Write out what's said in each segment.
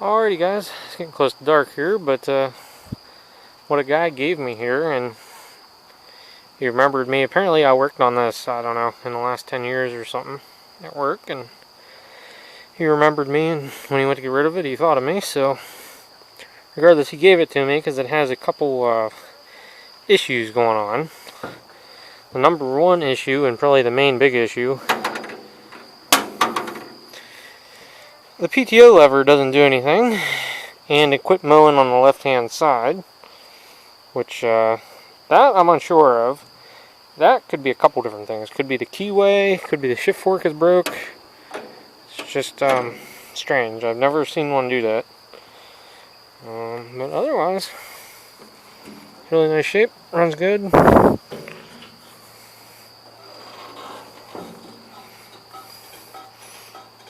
Alrighty guys, it's getting close to dark here, but what a guy gave me here, and he remembered me. Apparently I worked on this, I don't know, in the last 10 years or something at work, and he remembered me, and when he went to get rid of it, he thought of me. So regardless, he gave it to me because it has a couple issues going on. The number one issue, and probably the main big issue, the PTO lever doesn't do anything, and it quit mowing on the left hand side, which that I'm unsure of. That could be a couple different things. Could be the keyway, could be the shift fork is broke. It's just strange. I've never seen one do that. But otherwise, really nice shape, runs good.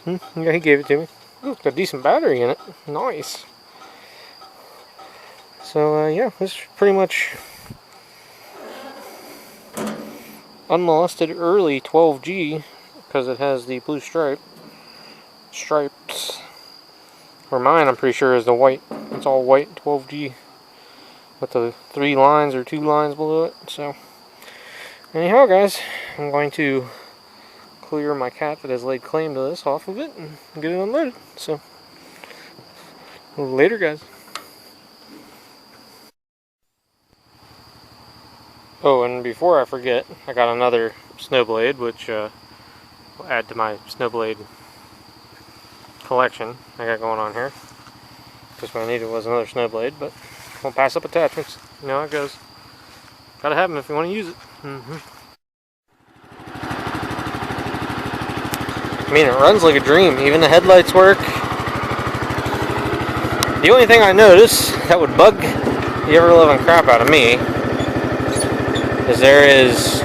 Yeah, he gave it to me. Ooh, got a decent battery in it. Nice. So yeah, this is pretty much unmolested early 12G because it has the blue stripes. Or mine, I'm pretty sure, is the white. It's all white 12G with the 3 lines or 2 lines below it. So anyhow, guys, I'm going to clear my cat that has laid claim to this off of it and get it unloaded. So later, guys. Oh, and before I forget, I got another snowblade, which will add to my snowblade collection I got going on here. Just what I needed was another snowblade, but won't pass up attachments. You know how it goes. Gotta have them if you want to use it. I mean, it runs like a dream. Even the headlights work. The only thing I notice that would bug the ever-loving crap out of me is there is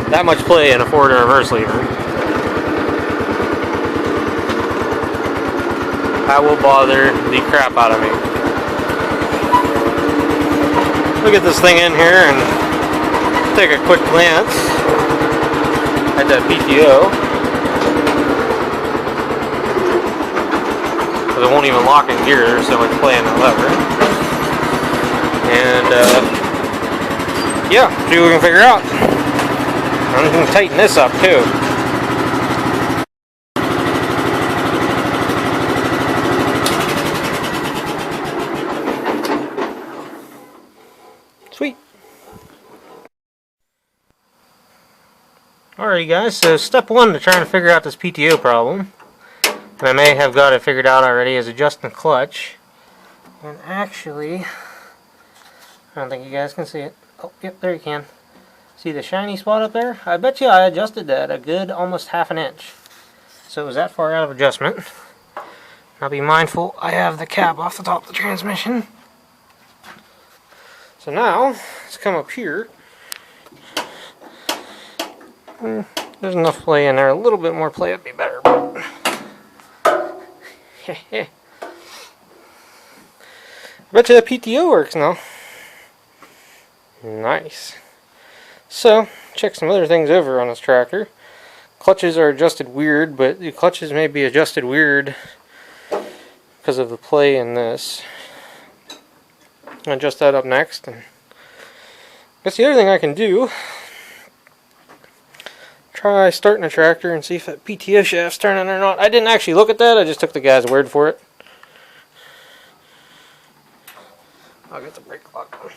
that much play in a forward and reverse lever. That will bother the crap out of me. Look at this thing in here and take a quick glance at that PTO. Because it won't even lock in gear, there's so much play in the lever. And yeah, see what we can figure out. I'm going to tighten this up too. Sweet. Alrighty guys, so step 1 to trying to figure out this PTO problem, and I may have got it figured out already, is adjusting the clutch. And actually, I don't think you guys can see it. Oh, yep, there you can. See the shiny spot up there? I bet you I adjusted that a good almost ½ an inch. So it was that far out of adjustment. Now be mindful, I have the cap off the top of the transmission. So now, let's come up here. There's enough play in there. A little bit more play would be better. I bet you the PTO works now. Nice. So, check some other things over on this tractor. Clutches are adjusted weird, but the clutches may be adjusted weird because of the play in this. I'll adjust that up next. And I guess the other thing I can do, try starting a tractor and see if that PTO shaft's turning or not. I didn't actually look at that, I just took the guy's word for it. I'll get the brake lock on.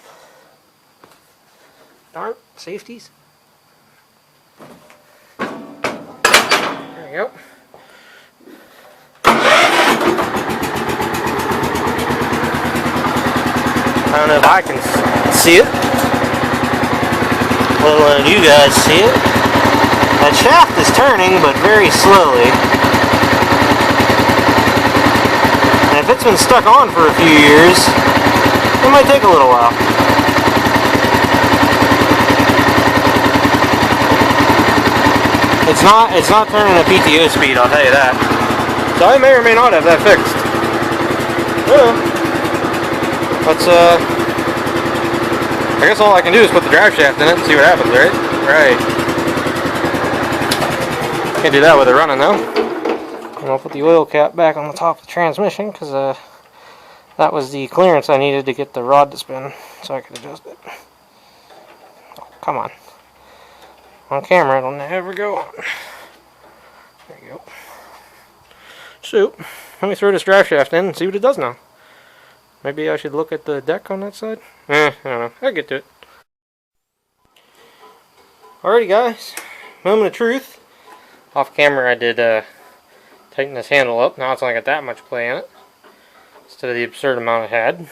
Darn, safeties. There we go. I don't know if I can see it. Well, you guys see it. That shaft is turning, but very slowly. And if it's been stuck on for a few years, it might take a little while. It's not turning a PTO speed, I'll tell you that. So I may or may not have that fixed. Let's I guess all I can do is put the drive shaft in it and see what happens, right? Right. Can't do that with it running though. And I'll put the oil cap back on the top of the transmission because that was the clearance I needed to get the rod to spin so I could adjust it. Oh, come on. On camera, it'll never go on. There you go. So, let me throw this drive shaft in and see what it does now. Maybe I should look at the deck on that side? I don't know. I'll get to it. Alrighty guys, moment of truth. Off camera I did tighten this handle up. Now it's not got that much play in it, instead of the absurd amount it had.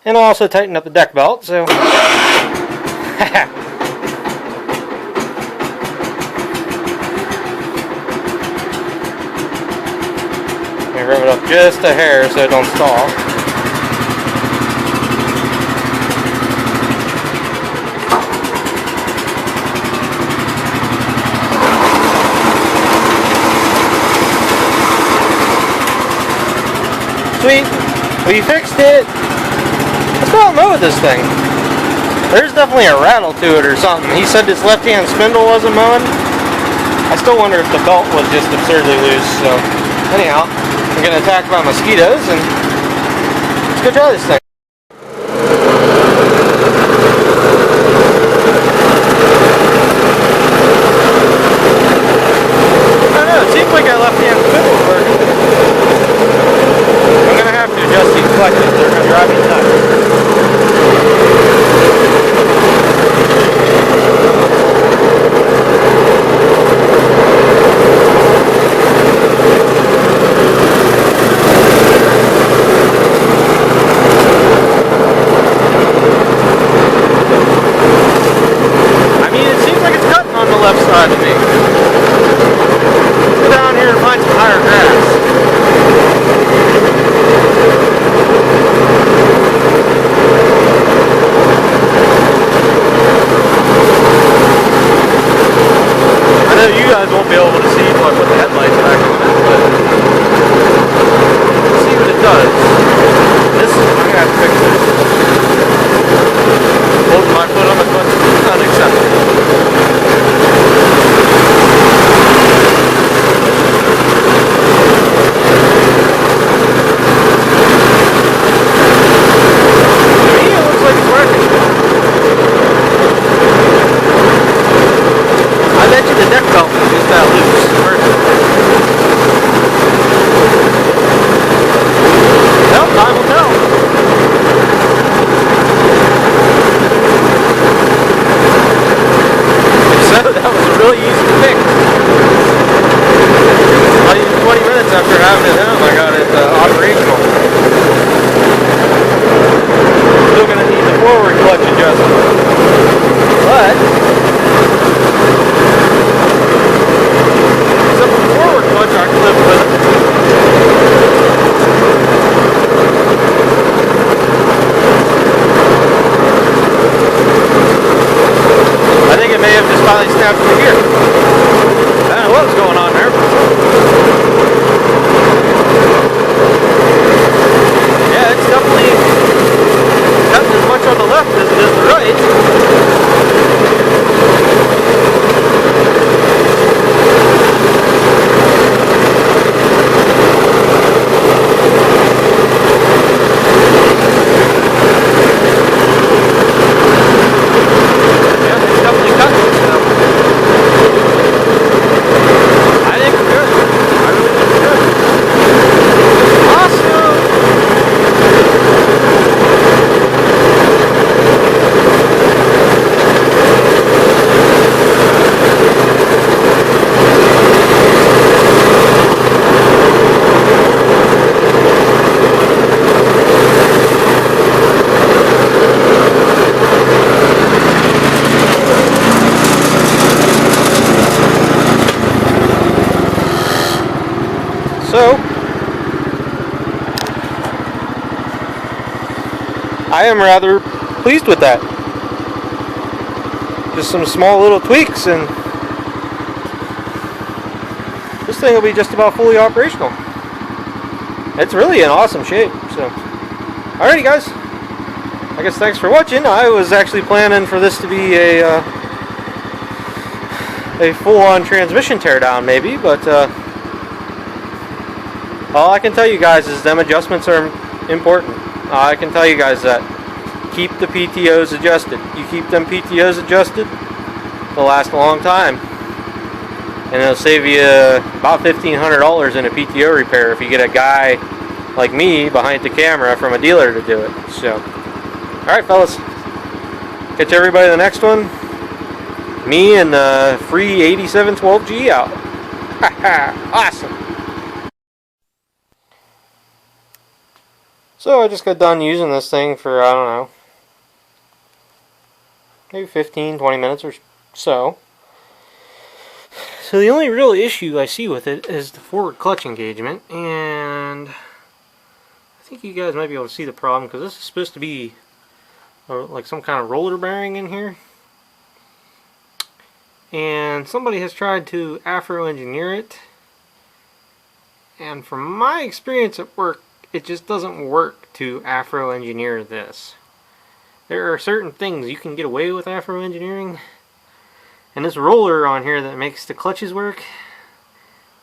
And I also tightened up the deck belt, so... I rev it up just a hair so it don't stall. Sweet, we fixed it. Let's go out and mow with this thing. There's definitely a rattle to it or something. He said this left-hand spindle wasn't mowing. I still wonder if the belt was just absurdly loose. So, anyhow, I'm getting attacked by mosquitoes, and let's go try this thing. I don't know, it seems like our left-hand spindle was working. I'm going to have to adjust these clutches, they're going to drive me nuts. I mean, it seems like it's cutting on the left side of me. Let's go down here and find some higher grass. You guys won't be able to see if I put the headlights back on it, but let's see what it does. This, I'm going to have to fix this. Holding my foot on the clutch is unacceptable. So, I am rather pleased with that. Just some small little tweaks and this thing will be just about fully operational. It's really in awesome shape. So, alrighty guys, I guess thanks for watching. I was actually planning for this to be a full-on transmission teardown maybe, but All I can tell you guys is them adjustments are important. I can tell you guys that. Keep the PTOs adjusted. You keep them PTOs adjusted, they'll last a long time. And it'll save you about $1,500 in a PTO repair if you get a guy like me behind the camera from a dealer to do it. So, alright fellas, catch everybody in the next one. Me and the free 8712G out. Awesome. So I just got done using this thing for, I don't know, maybe 15-20 minutes or so. So the only real issue I see with it is the forward clutch engagement, and I think you guys might be able to see the problem because this is supposed to be like some kind of roller bearing in here, and somebody has tried to Afro-engineer it, and from my experience at work, it just doesn't work to Afro-engineer this. There are certain things you can get away with Afro-engineering, and this roller on here that makes the clutches work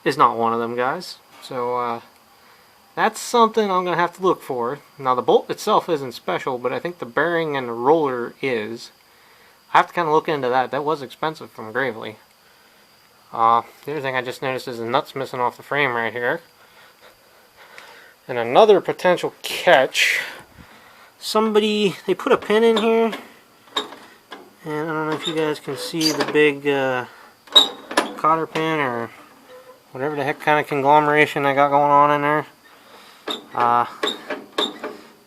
is not one of them, guys. So that's something I'm going to have to look for. Now the bolt itself isn't special, but I think the bearing and the roller is. I have to kind of look into that. That was expensive from Gravely. The other thing I just noticed is the nuts missing off the frame right here. And another potential catch. They put a pin in here. And I don't know if you guys can see the big cotter pin or whatever the heck kind of conglomeration I got going on in there.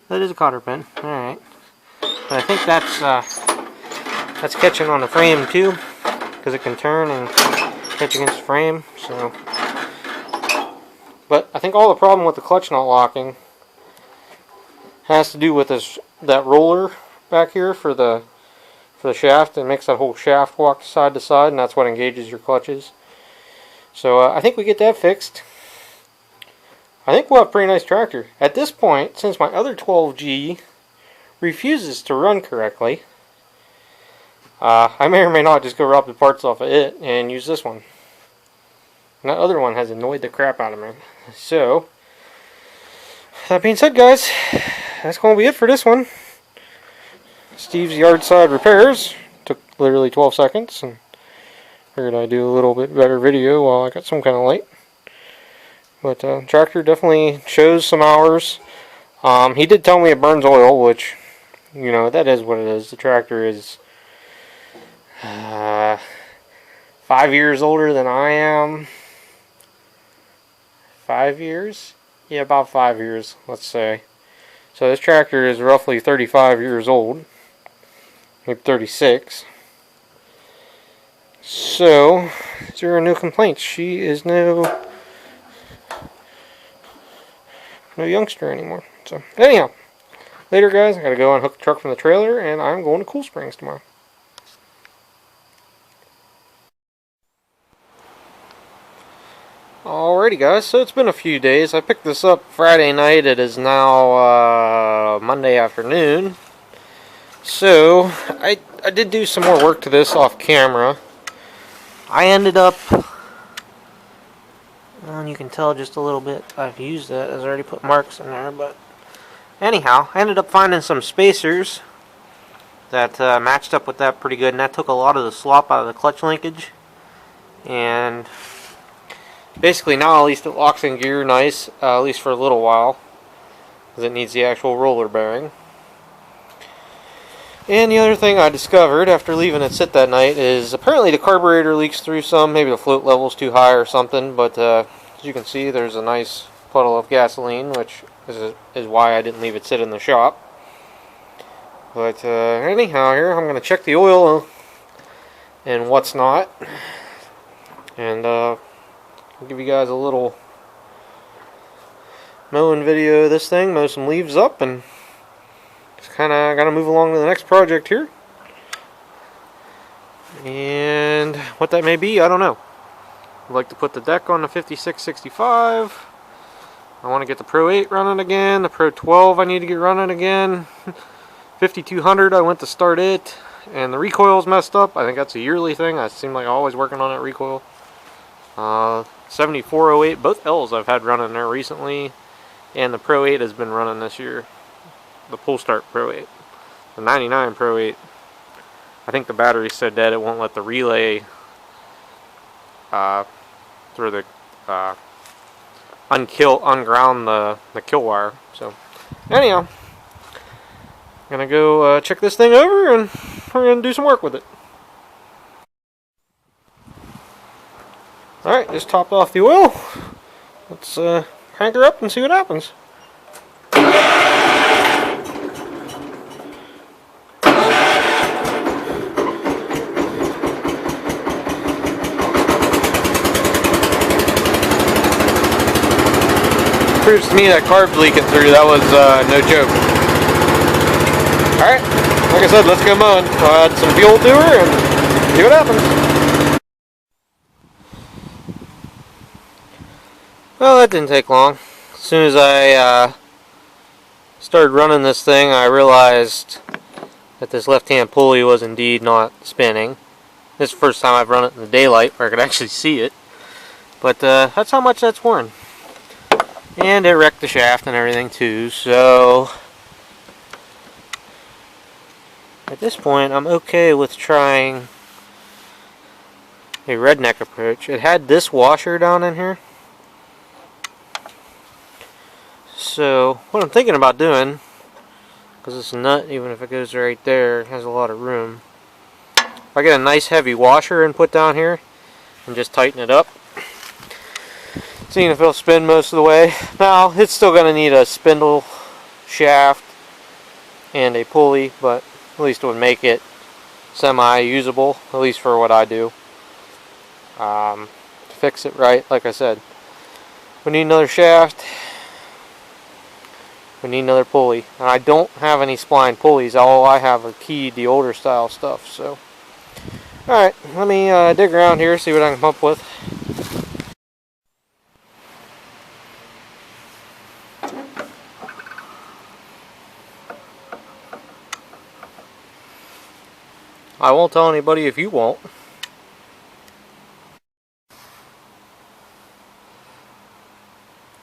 That is a cotter pin. Alright. But I think that's catching on the frame too, because it can turn and catch against the frame. So, but I think all the problem with the clutch not locking has to do with that roller back here for the shaft. It makes that whole shaft walk side to side, and that's what engages your clutches. So I think we get that fixed. I think we'll have a pretty nice tractor. At this point, since my other 12G refuses to run correctly, I may or may not just go rob the parts off of it and use this one. And that other one has annoyed the crap out of me. So, that being said, guys, that's going to be it for this one. Steve's yard side repairs. Took literally 12 seconds, and figured I'd do a little bit better video while I got some kind of light. But tractor definitely shows some hours. He did tell me it burns oil, which, you know, that is what it is. The tractor is 5 years older than I am. 5 years? Yeah, about 5 years, let's say. So this tractor is roughly 35 years old. Maybe 36. So, zero new complaints. She is no youngster anymore. So, anyhow. Later, guys. I gotta go unhook the truck from the trailer, and I'm going to Cool Springs tomorrow. Alrighty, guys. So, it's been a few days. I picked this up Friday night. It is now Monday afternoon. So, I did do some more work to this off camera. I ended up, and you can tell just a little bit, I've used that, I've already put marks in there, but anyhow, I ended up finding some spacers that matched up with that pretty good, and that took a lot of the slop out of the clutch linkage. And basically now at least it locks in gear nice, at least for a little while, because it needs the actual roller bearing. And the other thing I discovered after leaving it sit that night is apparently the carburetor leaks through some. Maybe the float level's too high or something, but as you can see, there's a nice puddle of gasoline, which is why I didn't leave it sit in the shop. But anyhow, here I'm going to check the oil and what's not, and I'll give you guys a little mowing video of this thing, mow some leaves up, and just kind of got to move along to the next project here. And what that may be, I don't know. I'd like to put the deck on the 5665. I want to get the Pro 8 running again. The Pro 12 I need to get running again. 5200 I went to start it, and the recoil's messed up. I think that's a yearly thing. I seem like I'm always working on that recoil. 7408, both L's I've had running there recently, and the Pro 8 has been running this year. The Pull Start Pro 8. The 99 Pro 8, I think the battery's so dead it won't let the relay through the unground the kill wire. So anyhow, I'm gonna go check this thing over and we're gonna do some work with it. Alright, just topped off the oil. Let's crank her up and see what happens. Proves to me that carb's leaking through. That was no joke. Alright, like I said, let's go mowing. I'll add some fuel to her and see what happens. Well, that didn't take long. As soon as I started running this thing, I realized that this left-hand pulley was indeed not spinning. This is the first time I've run it in the daylight where I could actually see it. But that's how much that's worn. And it wrecked the shaft and everything too, so at this point I'm okay with trying a redneck approach. It had this washer down in here. So what I'm thinking about doing, because this nut, even if it goes right there, has a lot of room. If I get a nice heavy washer and put down here and just tighten it up, seeing if it'll spin most of the way. Now, it's still going to need a spindle shaft and a pulley, but at least it would make it semi-usable, at least for what I do. To fix it right, like I said, we need another shaft, we need another pulley. And I don't have any spline pulleys, all I have are keyed, the older style stuff. So, alright, let me dig around here, see what I can come up with. I won't tell anybody if you won't.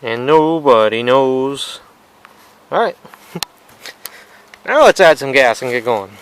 And nobody knows. Alright. Now let's add some gas and get going.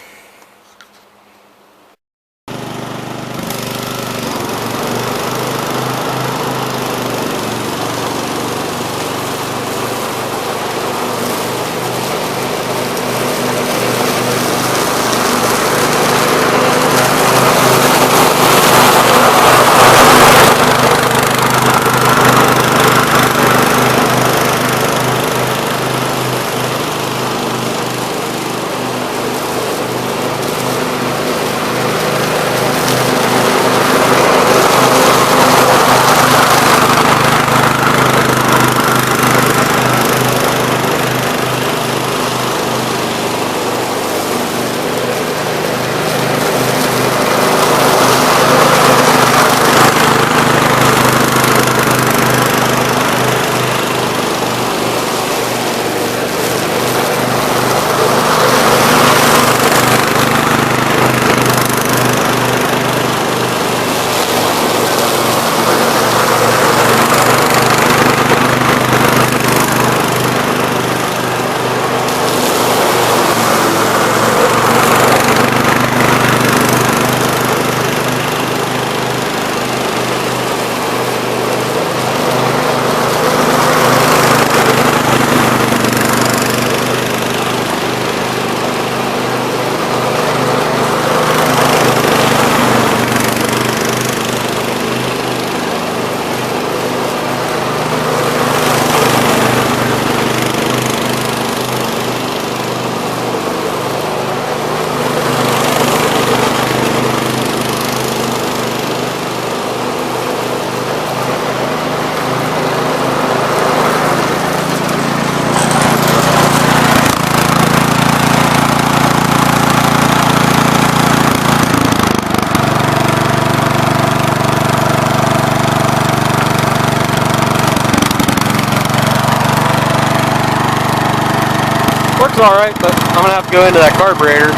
Works alright, but I'm going to have to go into that carburetor.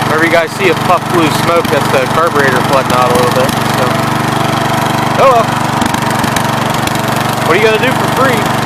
Whenever you guys see a puff blue smoke, that's the carburetor flooding out a little bit. So Oh well. What are you gonna do for free?